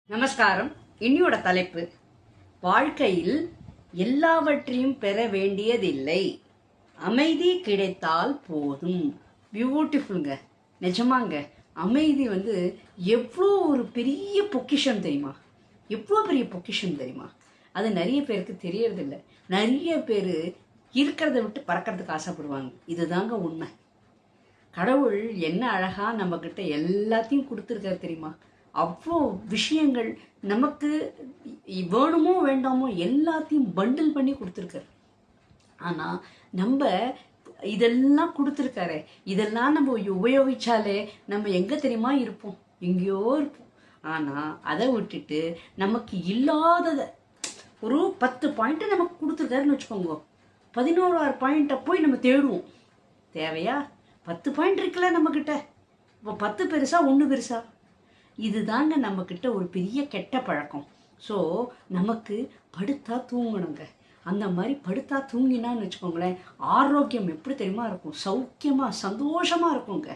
நமஸ்காரம். இன்னியோட தலைப்பு, வாழ்க்கையில் எல்லாவற்றையும் பெற வேண்டியதில்லை, அமைதி கிடைத்தால் போதும். பியூட்டிஃபுல்ங்க, நிஜமாங்க. அமைதி எவ்வளோ ஒரு பெரிய பொக்கிஷம் தெரியுமா? எவ்வளோ பெரிய பொக்கிஷம் தெரியுமா? அது நிறைய பேருக்கு தெரியறதில்ல. நிறைய பேர் இருக்கிறத விட்டு பறக்கிறதுக்கு ஆசைப்படுவாங்க. இதுதாங்க உண்மை. கடவுள் என்ன அழகா நம்ம கிட்ட எல்லாத்தையும் கொடுத்துருக்காரு தெரியுமா? அவ்வளோ விஷயங்கள் நமக்கு வேணுமோ வேண்டாமோ எல்லாத்தையும் பண்டில் பண்ணி கொடுத்துருக்காரு. ஆனால் நம்ம இதெல்லாம் கொடுத்துருக்காரு, இதெல்லாம் நம்ம உபயோகிச்சாலே நம்ம எங்கே தெரியுமா இருப்போம்? எங்கேயோ இருப்போம். ஆனால் அதை விட்டுட்டு நமக்கு இல்லாததை ஒரு 10 பாயிண்ட்டை நமக்கு கொடுத்துருக்காருன்னு வச்சுக்கோங்க, 11ஆவது பாயிண்ட்டை போய் நம்ம தேடுவோம். தேவையா? 10 பாயிண்ட் இருக்குல்ல நம்மக்கிட்ட. இப்போ 10 பெருசா 1 பெருசா? இதுதாங்க நம்மக்கிட்ட ஒரு பெரிய கெட்ட பழக்கம். ஸோ நமக்கு படுத்தா தூங்கணுங்க. அந்த மாதிரி படுத்தா தூங்கினான்னு வச்சுக்கோங்களேன், ஆரோக்கியம் எப்படி தெரியுமா இருக்கும்? சௌக்கியமாக சந்தோஷமாக இருக்குங்க.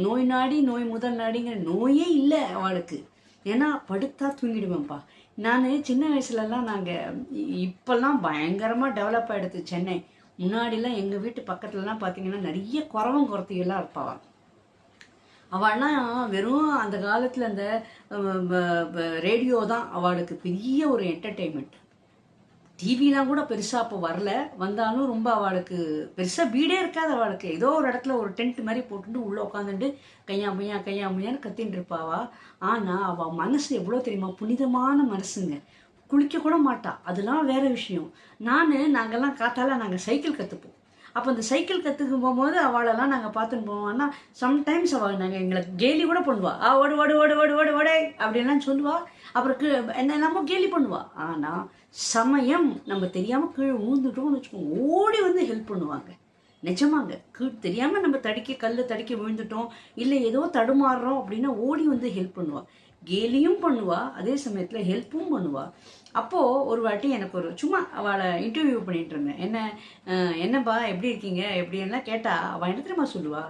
நோய் நாடி நோய் முதல் நாடிங்கிற நோயே இல்லை அவளுக்கு. ஏன்னா படுத்தா தூங்கிடுவேன்ப்பா. நான் சின்ன வயசுலலாம் நாங்கள் இப்போல்லாம் பயங்கரமாக டெவலப் ஆகிடுது சென்னை. முன்னாடிலாம் எங்கள் வீட்டு பக்கத்துலலாம் பார்த்தீங்கன்னா நிறைய குறத்திகள்லாம் இருப்பாள். அவள்லாம் வெறும் அந்த காலத்தில் அந்த ரேடியோ தான் அவளுக்கு பெரிய ஒரு என்டர்டெயின்மெண்ட். டிவிலாம் கூட பெருசாக அப்போ வரல. வந்தாலும் ரொம்ப அவளுக்கு பெருசாக வீடே இருக்காது. அவளுக்கு ஏதோ ஒரு இடத்துல ஒரு டென்ட் மாதிரி போட்டுட்டு உள்ளே உட்காந்துட்டு கையாமையான்னு கத்தின்னு இருப்பாவா. ஆனால் அவள் மனசு எவ்வளோ தெரியுமா? புனிதமான மனசுங்க. குளிக்க கூட மாட்டா, அதெல்லாம் வேற விஷயம். நாங்கள்லாம் காத்தால நாங்கள் சைக்கிள் கற்றுப்போம். அப்போ அந்த சைக்கிள் கற்றுக்கும் போகும்போது அவளெல்லாம் நாங்கள் பார்த்துன்னு போவோம். ஆனால் சம்டைம்ஸ் அவள் எங்களுக்கு கேலி கூட பண்ணுவா. ஓடு ஓடு ஓடு ஓடு ஓடு ஓடே அப்படின்லாம் சொல்லுவா. அப்புறம் என்னெல்லாமோ கேலி பண்ணுவா. ஆனால் சமயம் நம்ம தெரியாமல் கீழே ஊழ்ந்துட்டோம்னு வச்சுக்கோங்க, ஓடி ஹெல்ப் பண்ணுவாங்க. நிஜமாங்க. தெரியாமல் நம்ம கல் தடிக்க விழுந்துட்டோம், இல்லை ஏதோ தடுமாறுறோம் அப்படின்னா ஓடி ஹெல்ப் பண்ணுவா. கேலியும் பண்ணுவா, அதே சமயத்தில் ஹெல்ப்பும் பண்ணுவா. அப்போது ஒரு வாட்டி எனக்கு சும்மா அவளை இன்டர்வியூ பண்ணிட்டு இருந்தேன். என்னப்பா எப்படி இருக்கீங்க எப்படின்லாம் கேட்டால் அவள் என்ன தெரியுமா சொல்லுவா?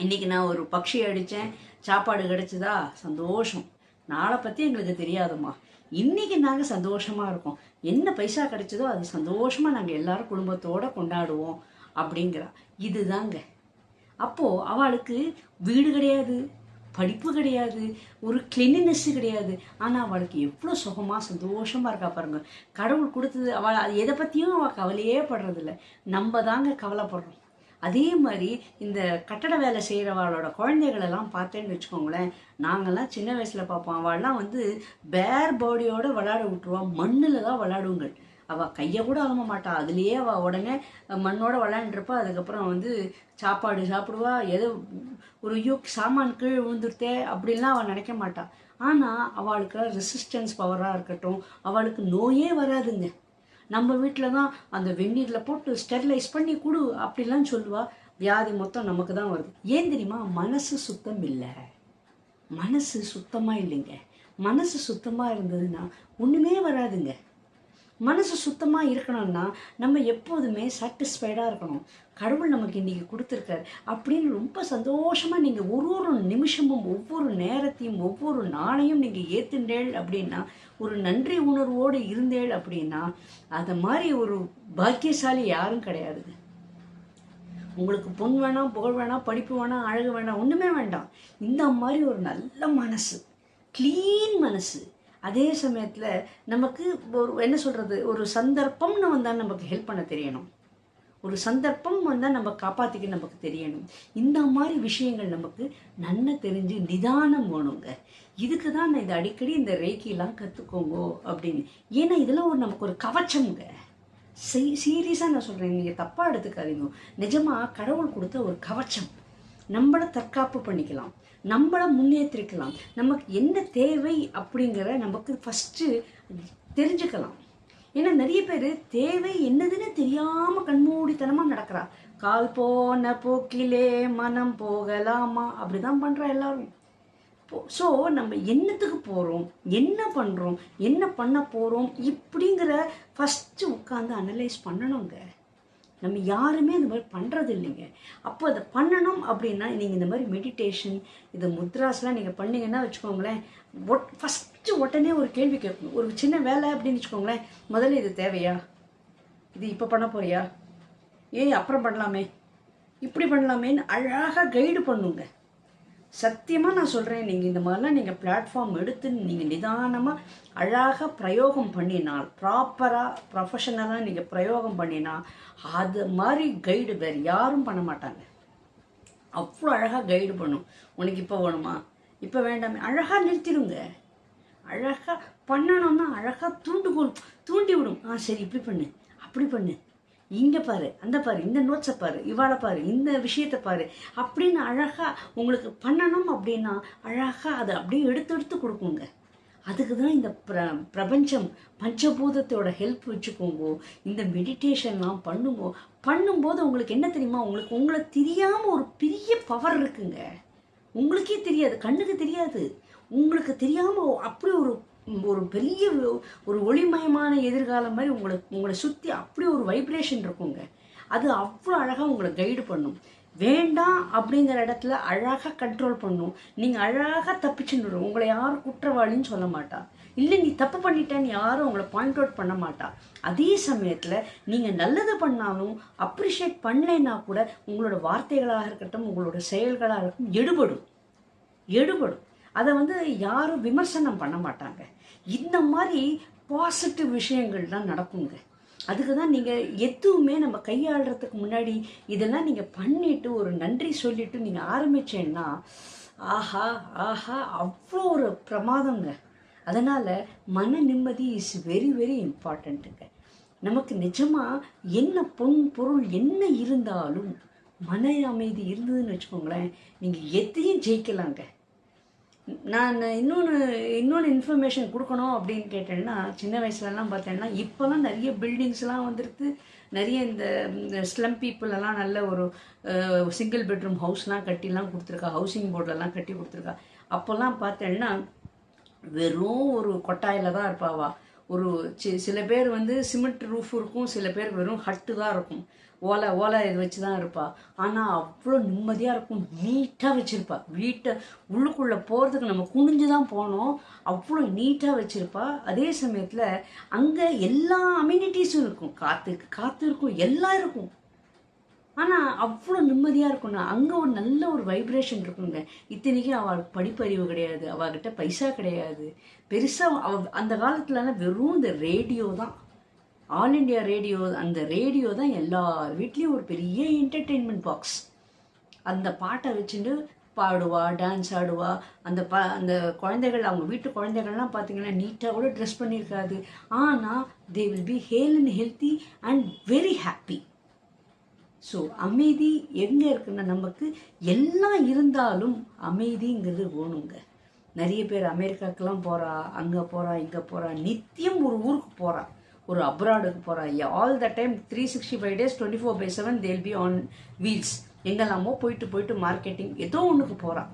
இன்றைக்கி நான் ஒரு பக்ஷி அடித்தேன், சாப்பாடு கிடைச்சதா, சந்தோஷம். நாளை பற்றி எங்களுக்கு தெரியாதும்மா, இன்றைக்கி நாங்கள் சந்தோஷமாக இருக்கோம். என்ன பைசா கிடைச்சதோ அது சந்தோஷமாக நாங்கள் எல்லாரும் குடும்பத்தோடு கொண்டாடுவோம் அப்படிங்கிறா. இதுதாங்க. அப்போது அவளுக்கு வீடு கிடையாது, படிப்பு கிடையாது, ஒரு கிளீனினஸ்ஸு கிடையாது. ஆனால் அவளுக்கு எவ்வளோ சுகமாக சந்தோஷமாக இருக்கா பாருங்க. கடவுள் கொடுத்தது. அவள் அது எதை பற்றியும் அவள் கவலையே படுறதில்ல. நம்ம தாங்க கவலைப்படுறோம். அதே மாதிரி இந்த கட்டட வேலை செய்கிறவளோட குழந்தைகளெல்லாம் பார்த்தேன்னு வச்சுக்கோங்களேன், நாங்கள்லாம் சின்ன வயசில் பார்ப்போம். அவள்லாம் பேர் பாடியோடு விளையாட விட்டுருவான். மண்ணில் தான் விளையாடுங்கள். அவள் கையை கூட அலம்ப மாட்டாள். அதுலேயே அவள் உடனே மண்ணோட விளையாண்டுருப்பா. அதுக்கப்புறம் சாப்பாடு சாப்பிடுவா. ஏதோ ஒரு சாமான் கீழே விழுந்துருத்தே அப்படின்லாம் அவள் நினைக்க மாட்டாள். ஆனால் அவளுக்கு ரெசிஸ்டன்ஸ் பவராக இருக்கட்டும், அவளுக்கு நோயே வராதுங்க. நம்ம வீட்டில் தான் அந்த வெந்நீரில் போட்டு ஸ்டெர்லைஸ் பண்ணி கொடு அப்படிலாம் சொல்லுவா. வியாதி மொத்தம் நமக்கு தான் வருது. ஏன் தெரியுமா? மனசு சுத்தம் இல்லை. மனசு சுத்தமாக இல்லைங்க. மனசு சுத்தமாக இருந்ததுன்னா ஒன்றுமே வராதுங்க. மனசு சுத்தமாக இருக்கணும்னா நம்ம எப்போதுமே சாட்டிஸ்ஃபைடாக இருக்கணும். கடவுள் நமக்கு இன்றைக்கி கொடுத்துருக்காரு அப்படின்னு ரொம்ப சந்தோஷமாக நீங்கள் ஒரு நிமிஷமும் ஒவ்வொரு நேரத்தையும் ஒவ்வொரு நாளையும் நீங்கள் ஏற்றுண்டேள் அப்படின்னா, ஒரு நன்றி உணர்வோடு இருந்தேள் அப்படின்னா, அதை மாதிரி ஒரு பாக்கியசாலி யாரும் கிடையாதுங்க. உங்களுக்கு பொன் வேணாம், புகழ் வேணாம், படிப்பு வேணாம், அழகு வேணாம், ஒன்றுமே வேண்டாம். இந்த மாதிரி ஒரு நல்ல மனசு, க்ளீன் மனசு. அதே சமயத்தில் நமக்கு என்ன சொல்கிறது, ஒரு சந்தர்ப்பம்னு வந்தால் நமக்கு ஹெல்ப் பண்ண தெரியணும். ஒரு சந்தர்ப்பம் வந்தால் நம்ம காப்பாற்றிக்க நமக்கு தெரியணும். இந்த மாதிரி விஷயங்கள் நமக்கு நன்ன தெரிஞ்சு நிதானம் வேணுங்க. இதுக்கு தான் நான் இதை அடிக்கடி இந்த ரேக்கிலாம் கற்றுக்கோங்க அப்படின்னு. ஏன்னா இதெல்லாம் நமக்கு ஒரு கவச்சம்ங்க. சீரியஸாக நான் சொல்கிறேன், நீங்கள் தப்பாக எடுத்துக்காதீங்க. நிஜமாக கடவுள் கொடுத்த ஒரு கவச்சம். நம்மளை தற்காப்பு பண்ணிக்கலாம், நம்மளை முன்னேற்றிக்கலாம். நமக்கு என்ன தேவை அப்படிங்கிற நமக்கு ஃபஸ்ட்டு தெரிஞ்சுக்கலாம். ஏன்னா நிறைய பேர் தேவை என்னதுன்னு தெரியாமல் கண்மூடித்தனமாக நடக்கிறா. கால் போன போக்கிலே மனம் போகலாமா அப்படிதான் பண்ணுறா எல்லாரும். ஸோ நம்ம என்னத்துக்கு போகிறோம், என்ன பண்ணுறோம், என்ன பண்ண போகிறோம் இப்படிங்கிற ஃபஸ்ட்டு உட்காந்து அனலைஸ் பண்ணணுங்க. நம்ம யாருமே இந்த மாதிரி பண்ணுறது இல்லைங்க. அப்போ அதை பண்ணணும் அப்படின்னா நீங்கள் இந்த மாதிரி மெடிடேஷன், இந்த முத்ராஸ்லாம் நீங்கள் பண்ணிங்கன்னா வச்சுக்கோங்களேன், ஃபஸ்ட்டு உடனே ஒரு கேள்வி கேட்கணும். ஒரு சின்ன வேலை அப்படின்னு வச்சுக்கோங்களேன், முதல்ல இது தேவையா, இது இப்போ பண்ண போறியா, ஏன் அப்புறம் பண்ணலாமே, இப்படி பண்ணலாமேன்னு அழகாக கைடு பண்ணுங்க. சத்தியமாக நான் சொல்கிறேன், நீங்கள் இந்த மாதிரிலாம் நீங்கள் பிளாட்ஃபார்ம் எடுத்து நீங்கள் நிதானமாக அழகாக பிரயோகம் பண்ணினால், ப்ராப்பராக ப்ரொஃபஷனலாக நீங்கள் பிரயோகம் பண்ணினா, அது மாதிரி கைடு வேறு யாரும் பண்ண மாட்டாங்க. அவ்வளோ அழகாக கைடு பண்ணும். உனக்கு இப்போ வேணுமா, இப்போ வேண்டாமே, அழகாக நிறுத்திடுங்க. அழகாக பண்ணணும்னா அழகாக தூண்டி விடும். சரி இப்படி பண்ணு, அப்படி பண்ணு, இங்கே பாரு, அந்த பாரு, இந்த நோட்ஸை பாரு, இவாளை பாரு, இந்த விஷயத்தை பாரு அப்படின்னு அழகாக உங்களுக்கு பண்ணணும். அப்படின்னா அழகாக அதை அப்படியே எடுத்து கொடுக்குங்க. அதுக்கு தான் இந்த பிரபஞ்சம் பஞ்சபூதத்தோட ஹெல்ப் வச்சுக்கோங்க. இந்த மெடிடேஷன்லாம் பண்ணும்போது உங்களுக்கு என்ன தெரியுமா, உங்களை தெரியாமல் ஒரு பெரிய பவர் இருக்குங்க. உங்களுக்கே தெரியாது, கண்ணுக்கு தெரியாது, உங்களுக்கு தெரியாமல் அப்படி ஒரு பெரிய ஒரு ஒளிமயமான எதிர்காலம் மாதிரி உங்களை சுற்றி அப்படி ஒரு வைப்ரேஷன் இருக்குங்க. அது அவ்வளோ அழகாக உங்களை கைடு பண்ணும். வேண்டாம் அப்படிங்கிற இடத்துல அழகாக கண்ட்ரோல் பண்ணும். நீங்கள் அழகாக தப்பிச்சுன்னு உங்களை யாரும் குற்றவாளின்னு சொல்ல மாட்டா, இல்லை நீ தப்பு பண்ணிட்டேன்னு யாரும் உங்களை பாயிண்ட் அவுட் பண்ண மாட்டா. அதே சமயத்தில் நீங்கள் நல்லது பண்ணாலும் அப்ரிஷியேட் பண்ணலைன்னா கூட உங்களோட வார்த்தைகளாக இருக்கட்டும், உங்களோட செயல்களாக இருக்கட்டும் எடுபடும். அதை யாரும் விமர்சனம் பண்ண மாட்டாங்க. இந்த மாதிரி பாசிட்டிவ் விஷயங்கள் தான் நடக்குங்க. அதுக்கு தான் நீங்கள் எதுவுமே நம்ம கையாளுறதுக்கு முன்னாடி இதெல்லாம் நீங்கள் பண்ணிவிட்டு ஒரு நன்றி சொல்லிவிட்டு நீங்கள் ஆரம்பித்தேன்னா ஆஹா அவ்வளோ ஒரு பிரமாதங்க. அதனால் மன நிம்மதி இஸ் வெரி வெரி இம்பார்ட்டண்ட்டுங்க. நமக்கு நிஜமாக என்ன பொருள் என்ன இருந்தாலும் மன அமைதி இருந்ததுன்னு வச்சுக்கோங்களேன், நீங்கள் எதையும் ஜெயிக்கலாங்க. நான் இன்னொன்று இன்ஃபர்மேஷன் கொடுக்கணும் அப்படின்னு கேட்டேன்னா, சின்ன வயசுலலாம் பார்த்தேன்னா இப்போலாம் நிறைய பில்டிங்ஸ்லாம் வந்துருக்கு. நிறைய இந்த ஸ்லம் பீப்புளெல்லாம் நல்ல ஒரு சிங்கிள் பெட்ரூம் ஹவுஸ்லாம் கட்டிலாம் கொடுத்துருக்கா, ஹவுசிங் போர்டெல்லாம் கட்டி கொடுத்துருக்கா. அப்போல்லாம் பார்த்தேன்னா வெறும் ஒரு கொட்டாயில் தான் இருப்பாவா. ஒரு சில பேர் சிமெண்ட் ரூஃப் இருக்கும், சில பேர் வெறும் ஹட்டு தான் இருக்கும், ஓலை இது வச்சு தான் இருப்பா. ஆனால் அவ்வளோ நிம்மதியாக இருக்கும், நீட்டாக வச்சுருப்பா. வீட்டை உள்ளுக்குள்ளே போகிறதுக்கு நம்ம குனிஞ்சு தான் போனோம், அவ்வளோ நீட்டாக வச்சுருப்பா. அதே சமயத்தில் அங்கே எல்லா அம்யூனிட்டிஸும் இருக்கும், காற்று இருக்கும், எல்லாம் இருக்கும். ஆனால் அவ்வளோ நிம்மதியாக இருக்கும்னா அங்கே ஒரு நல்ல ஒரு வைப்ரேஷன் இருக்குங்க. இத்தனைக்கும் அவளுக்கு படிப்பறிவு கிடையாது, அவகிட்ட பைசா கிடையாது பெருசாக. அந்த காலத்துலலாம் வெறும் இந்த ரேடியோ தான், ஆல் இண்டியா ரேடியோ. அந்த ரேடியோ தான் எல்லார் வீட்லேயும் ஒரு பெரிய என்டர்டெயின்மெண்ட் பாக்ஸ். அந்த பாட்டை வச்சுட்டு பாடுவா, டான்ஸ் ஆடுவா. அந்த குழந்தைகள், அவங்க வீட்டு குழந்தைகள்லாம் பார்த்தீங்கன்னா நீட்டாக கூட ட்ரெஸ் பண்ணியிருக்காது, ஆனால் they will be Hale and healthy and very happy. So அமைதி எங்கே இருக்குன்னா, நமக்கு எல்லாம் இருந்தாலும் அமைதிங்கிறது வேணுங்க. நிறைய பேர் அமெரிக்காவுக்கெல்லாம் போகிறா, அங்கே போகிறா, இங்கே போகிறா, நித்தியம் ஒரு ஊருக்கு போகிறா, ஒரு அப்ராடுக்கு போகிறா. All the time 365 days 24/7 they'll be on wheels. எங்கெல்லாமோ போயிட்டு மார்க்கெட்டிங் ஏதோ ஒன்றுக்கு போகிறா.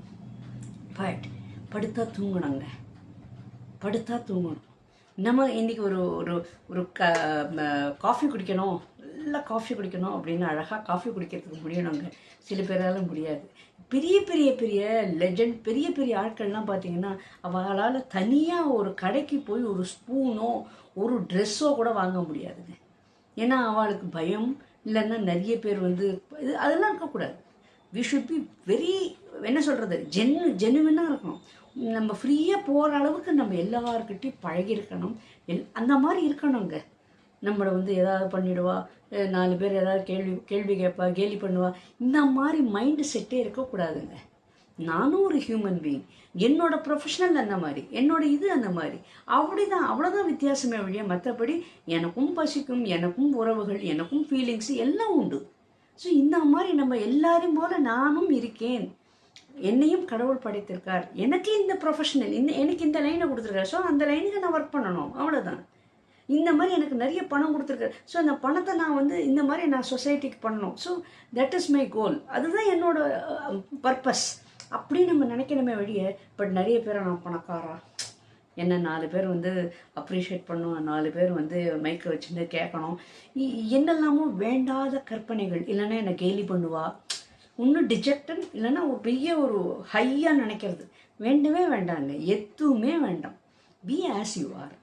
பட் படுத்தா தூங்கணுங்க, நம்ம இன்றைக்கி ஒரு காஃபி குடிக்கணும், நல்லா காஃபி குடிக்கணும் அப்படின்னு அழகாக காஃபி குடிக்கிறதுக்கு முடியணுங்க. சில பேரால் முடியாது. பெரிய லெஜண்ட், பெரிய ஆட்கள்லாம் பார்த்தீங்கன்னா அவங்களால் தனியாக ஒரு கடைக்கு போய் ஒரு ஸ்பூனோ ஒரு ட்ரெஸ்ஸோ கூட வாங்க முடியாதுங்க. ஏன்னா அவளுக்கு பயம், இல்லைன்னா நிறைய பேர் இது அதெல்லாம் இருக்கக்கூடாது. வி ஷுட் பி வெரி, என்ன சொல்கிறது, ஜெனுவினாக இருக்கணும். நம்ம ஃப்ரீயாக போகிற அளவுக்கு நம்ம எல்லாருக்கிட்டையும் பழகிருக்கணும். அந்த மாதிரி இருக்கணுங்க. நம்மளை ஏதாவது பண்ணிவிடுவா, 4 பேர் ஏதாவது கேள்வி கேட்பா, கேலி பண்ணுவா, இந்த மாதிரி மைண்டு செட்டே இருக்கக்கூடாதுங்க. நானும் ஒரு ஹியூமன் பீயிங், என்னோட ப்ரொஃபஷனல் அந்த மாதிரி, என்னோட இது அந்த மாதிரி, அவ்வளோதான் வித்தியாசமே வழியா. மற்றபடி எனக்கும் பசிக்கும், எனக்கும் உறவுகள், எனக்கும் ஃபீலிங்ஸு எல்லாம் உண்டு. ஸோ இந்த மாதிரி நம்ம எல்லாரையும் போல் நானும் இருக்கேன், என்னையும் கடவுள் படைத்திருக்கார், எனக்கு இந்த ப்ரொஃபஷனல், எனக்கு இந்த லைனை கொடுத்துருக்காரு, ஸோ அந்த லைனுக்கு நான் ஒர்க் பண்ணணும், அவ்வளோதான். இந்த மாதிரி எனக்கு நிறைய பணம் கொடுத்துருக்காரு, ஸோ அந்த பணத்தை நான் இந்த மாதிரி நான் சொசைட்டிக்கு பண்ணணும், so that is my goal, அதுதான் என்னோட பர்பஸ் அப்படின்னு நம்ம நினைக்கணுமே வழிய. பட் நிறைய பேரை நான் பணக்காரா, என்ன 4 பேர் அப்ரிஷியேட் பண்ணுவோம், 4 பேர் மைக்கை வச்சுட்டு கேட்கணும், என்னெல்லாமோ வேண்டாத கற்பனைகள், இல்லைன்னா என்னை கேலி பண்ணுவா, இன்னும் டிஜெக்டன், இல்லைன்னா ஒரு பெரிய ஒரு ஹையாக நினைக்கிறது. வேண்டவே வேண்டாங்க, எதுவுமே வேண்டாம். Be as you are.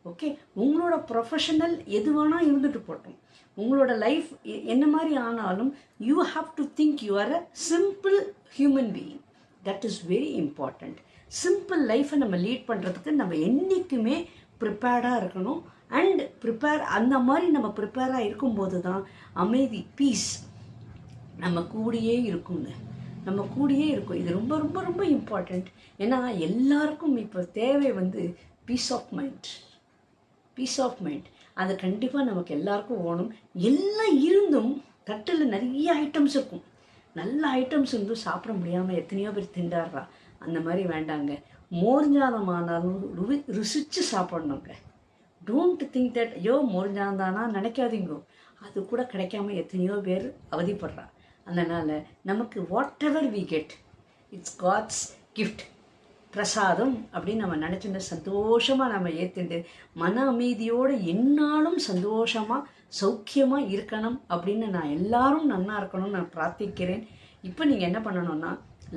Okay, உங்களோட ப்ரொஃபஷனல் எது வேணால் இருந்துட்டு போட்டோம், உங்களோட லைஃப் என்ன மாதிரி ஆனாலும் you have to think you are a simple human being. That is very important. Simple லைஃப்பை நம்ம லீட் பண்ணுறதுக்கு நம்ம என்றைக்குமே ப்ரிப்பேர்டாக இருக்கணும். அண்ட் அந்த மாதிரி நம்ம ப்ரிப்பேராக இருக்கும்போது தான் அமைதி, பீஸ் நம்ம கூடயே இருக்குங்க, நம்ம கூடயே இருக்கும். இது ரொம்ப ரொம்ப ரொம்ப இம்பார்ட்டண்ட். ஏன்னா எல்லாருக்கும் இப்போ தேவை வந்து peace of mind. Peace of mind அது கண்டிப்பாக நமக்கு எல்லாருக்கும் வேணும். எல்லாம் இருந்தும் தட்டில் நிறைய ஐட்டம்ஸ் இருக்கும், நல்ல ஐட்டம்ஸ் இருந்தும் சாப்பிட முடியாமல் எத்தனையோ பேர் திண்டாடுறா. அந்த மாதிரி வேண்டாங்க. மோர்ஞானம் ஆனாலும் ருசித்து சாப்பிட்ணுங்க. டோன்ட் திங்க் தட் ஐயோ மோர்ஞானம் தானா நினைக்காதீங்கோ, அது கூட கிடைக்காம எத்தனையோ பேர் அவதிப்படுறா. அதனால் நமக்கு whatever we get, it's God's gift, prasadam அப்படின்னு நம்ம நினச்சிட்டு சந்தோஷமாக நம்ம ஏற்றுண்டு மன அமைதியோடு என்னாலும் சந்தோஷமாக சௌக்கியமாக இருக்கணும் அப்படின்னு நான் எல்லாரும் நன்னா இருக்கணும்னு நான் பிரார்த்திக்கிறேன். இப்போ நீங்கள் என்ன பண்ணணும்னா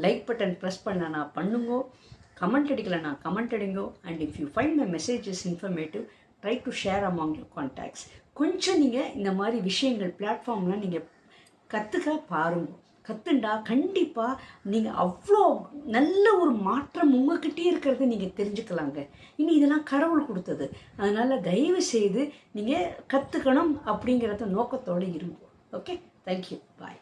லைக் பட்டன் ப்ரெஸ் பண்ணனா பண்ணுங்கோ, கமெண்ட் அடிக்கலைன்னா கமெண்ட் அடிங்கோ. And if you find my messages informative, try to share among your contacts. கொஞ்சம் நீங்கள் இந்த மாதிரி விஷயங்கள் பிளாட்ஃபார்ம்லாம் நீங்கள் கற்றுக்க பாருங்க. கற்றுண்டா கண்டிப்பாக நீங்கள் அவ்வளோ நல்ல ஒரு மாற்றம் உங்கள்கிட்டே இருக்கிறத நீங்கள் தெரிஞ்சுக்கலாங்க. இனி இதெல்லாம் கடவுள் கொடுத்தது, அதனால் தயவு செய்து நீங்கள் கற்றுக்கணும் அப்படிங்கிறத நோக்கத்தோடு இருங்க. ஓகே, தேங்க்யூ, பாய்.